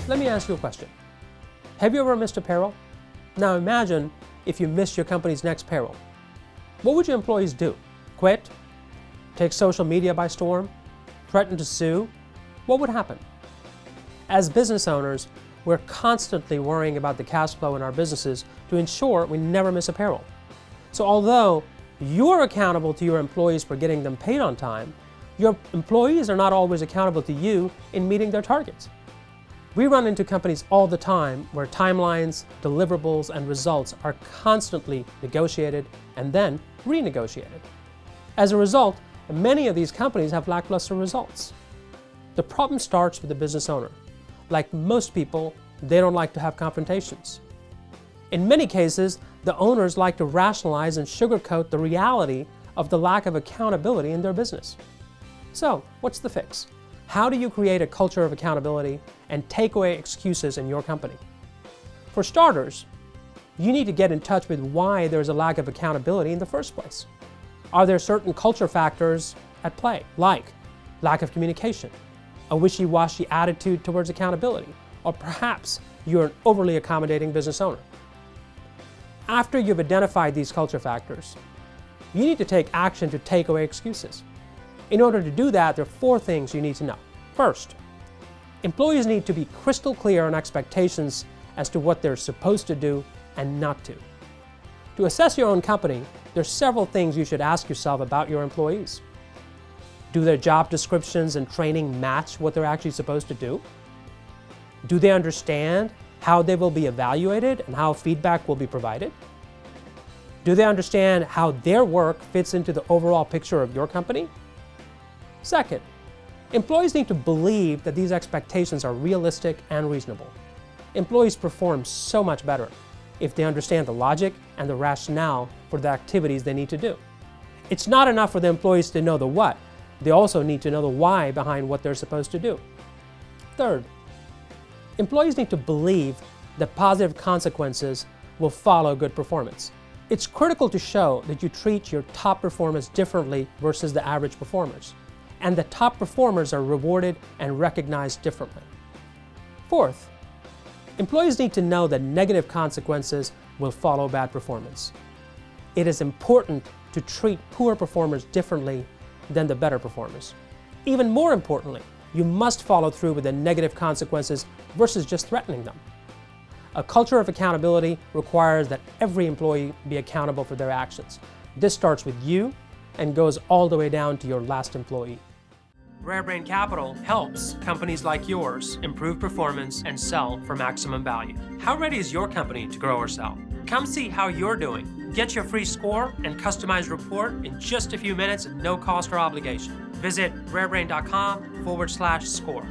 Let me ask you a question. Have you ever missed a payroll? Now imagine if you missed your company's next payroll. What would your employees do? Quit? Take social media by storm? Threaten to sue? What would happen? As business owners, we're constantly worrying about the cash flow in our businesses to ensure we never miss a payroll. So although you're accountable to your employees for getting them paid on time, your employees are not always accountable to you in meeting their targets. We run into companies all the time where timelines, deliverables, and results are constantly negotiated and then renegotiated. As a result, many of these companies have lackluster results. The problem starts with the business owner. Like most people, they don't like to have confrontations. In many cases, the owners like to rationalize and sugarcoat the reality of the lack of accountability in their business. So, what's the fix? How do you create a culture of accountability and take away excuses in your company? For starters, you need to get in touch with why there's a lack of accountability in the first place. Are there certain culture factors at play, like lack of communication, a wishy-washy attitude towards accountability, or perhaps you're an overly accommodating business owner? After you've identified these culture factors, you need to take action to take away excuses. In order to do that, there are 4 things you need to know. First, employees need to be crystal clear on expectations as to what they're supposed to do and not to. To assess your own company, there are several things you should ask yourself about your employees. Do their job descriptions and training match what they're actually supposed to do? Do they understand how they will be evaluated and how feedback will be provided? Do they understand how their work fits into the overall picture of your company? Second, employees need to believe that these expectations are realistic and reasonable. Employees perform so much better if they understand the logic and the rationale for the activities they need to do. It's not enough for the employees to know the what, they also need to know the why behind what they're supposed to do. Third, employees need to believe that positive consequences will follow good performance. It's critical to show that you treat your top performers differently versus the average performers, and the top performers are rewarded and recognized differently. Fourth, employees need to know that negative consequences will follow bad performance. It is important to treat poor performers differently than the better performers. Even more importantly, you must follow through with the negative consequences versus just threatening them. A culture of accountability requires that every employee be accountable for their actions. This starts with you and goes all the way down to your last employee. RareBrain Capital helps companies like yours improve performance and sell for maximum value. How ready is your company to grow or sell? Come see how you're doing. Get your free score and customized report in just a few minutes at no cost or obligation. Visit rarebrain.com/score.